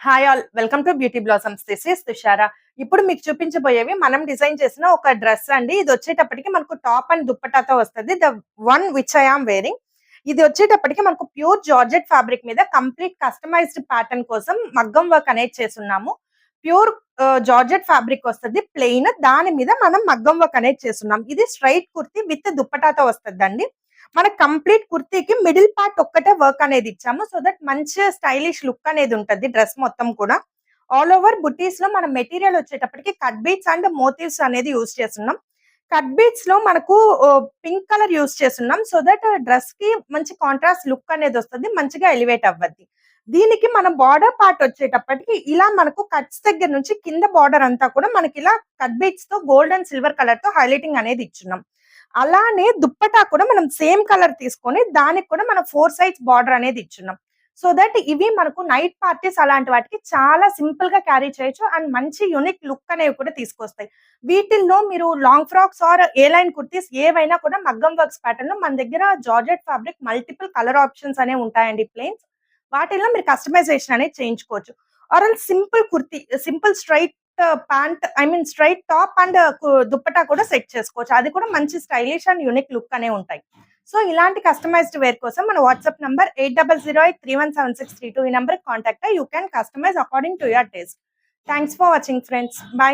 Hi all welcome to beauty blossoms. This is Tushara. ఇప్పుడు మీకు చూపించబోయేవి మనం డిజైన్ చేసిన ఒక డ్రెస్ అండి. ఇది వచ్చేటప్పటికి మనకు టాప్ అండ్ దుప్పటాతో వస్తది. The one which I am wearing. ఇది వచ్చేటప్పటికి మనకు ప్యూర్ జార్జెట్ ఫ్యాబ్రిక్ మీద కంప్లీట్ కస్టమైజ్డ్ ప్యాటర్న్ కోసం మగ్గం వర్క్ అనేది చేసున్నాము. ప్యూర్ జార్జెట్ ఫ్యాబ్రిక్ వస్తది ప్లెయిన్. దాని మీద మనం మగ్గం వర్క్ అనేది చేస్తున్నాం. ఇది స్ట్రైట్ కుర్తీ విత్ దుప్పటాతో వస్తదండి. మన కంప్లీట్ కుర్తీకి మిడిల్ పార్ట్ ఒక్కటే వర్క్ అనేది ఇచ్చాము. సో దట్ మంచి స్టైలిష్ లుక్ అనేది ఉంటది డ్రెస్ మొత్తం కూడా. ఆల్ ఓవర్ బుటీస్ లో మన మెటీరియల్ వచ్చేటప్పటికి కట్ బీట్స్ అండ్ మోటివ్స్ అనేది యూజ్ చేస్తున్నాం. కట్ బీట్స్ లో మనకు పింక్ కలర్ యూజ్ చేస్తున్నాం. సో దట్ డ్రెస్ కి మంచి కాంట్రాస్ట్ లుక్ అనేది వస్తది. మంచిగా ఎలివేట్ అవ్వద్ది. దీనికి మన బార్డర్ పార్ట్ వచ్చేటప్పటికి ఇలా మనకు కట్స్ దగ్గర నుంచి కింద బార్డర్ అంతా కూడా మనకి ఇలా కట్ బీట్స్ తో గోల్డ్ అండ్ సిల్వర్ కలర్ తో హైలైటింగ్ అనేది ఇచ్చున్నాం. అలానే దుప్పటా కూడా మనం సేమ్ కలర్ తీసుకొని దానికి కూడా మనం 4 సైడ్స్ బార్డర్ అనేది ఇచ్చున్నాం. సో దట్ ఇవి మనకు నైట్ పార్టీస్ అలాంటి వాటికి చాలా సింపుల్ గా క్యారీ చేయొచ్చు అండ్ మంచి యూనిక్ లుక్ అనేవి కూడా తీసుకొస్తాయి. వీటిల్లో మీరు long frocks or A line kurtis ఏవైనా కూడా మగ్గం వర్క్స్ ప్యాటర్న్ లో మన దగ్గర georgette fabric multiple colour options అనేవి ఉంటాయండి ప్లెయిన్స్. వాటిల్లో మీరు కస్టమైజేషన్ అనేది చేయించుకోవచ్చు. Or else simple kurti, simple straight pant straight top and dupatta కూడా సెట్ చేసుకోవచ్చు. అది కూడా మంచి స్టైలిష్ అండ్ యూనిక్ లుక్ అనే ఉంటాయి. సో ఇలాంటి కస్టమైజ్డ్ వేర్ కోసం మన వాట్సాప్ నంబర్ 8008317632 ఈ నంబర్ కాంటాక్ట్ అయ్యి you can customize according to your taste. Thanks for watching friends. By.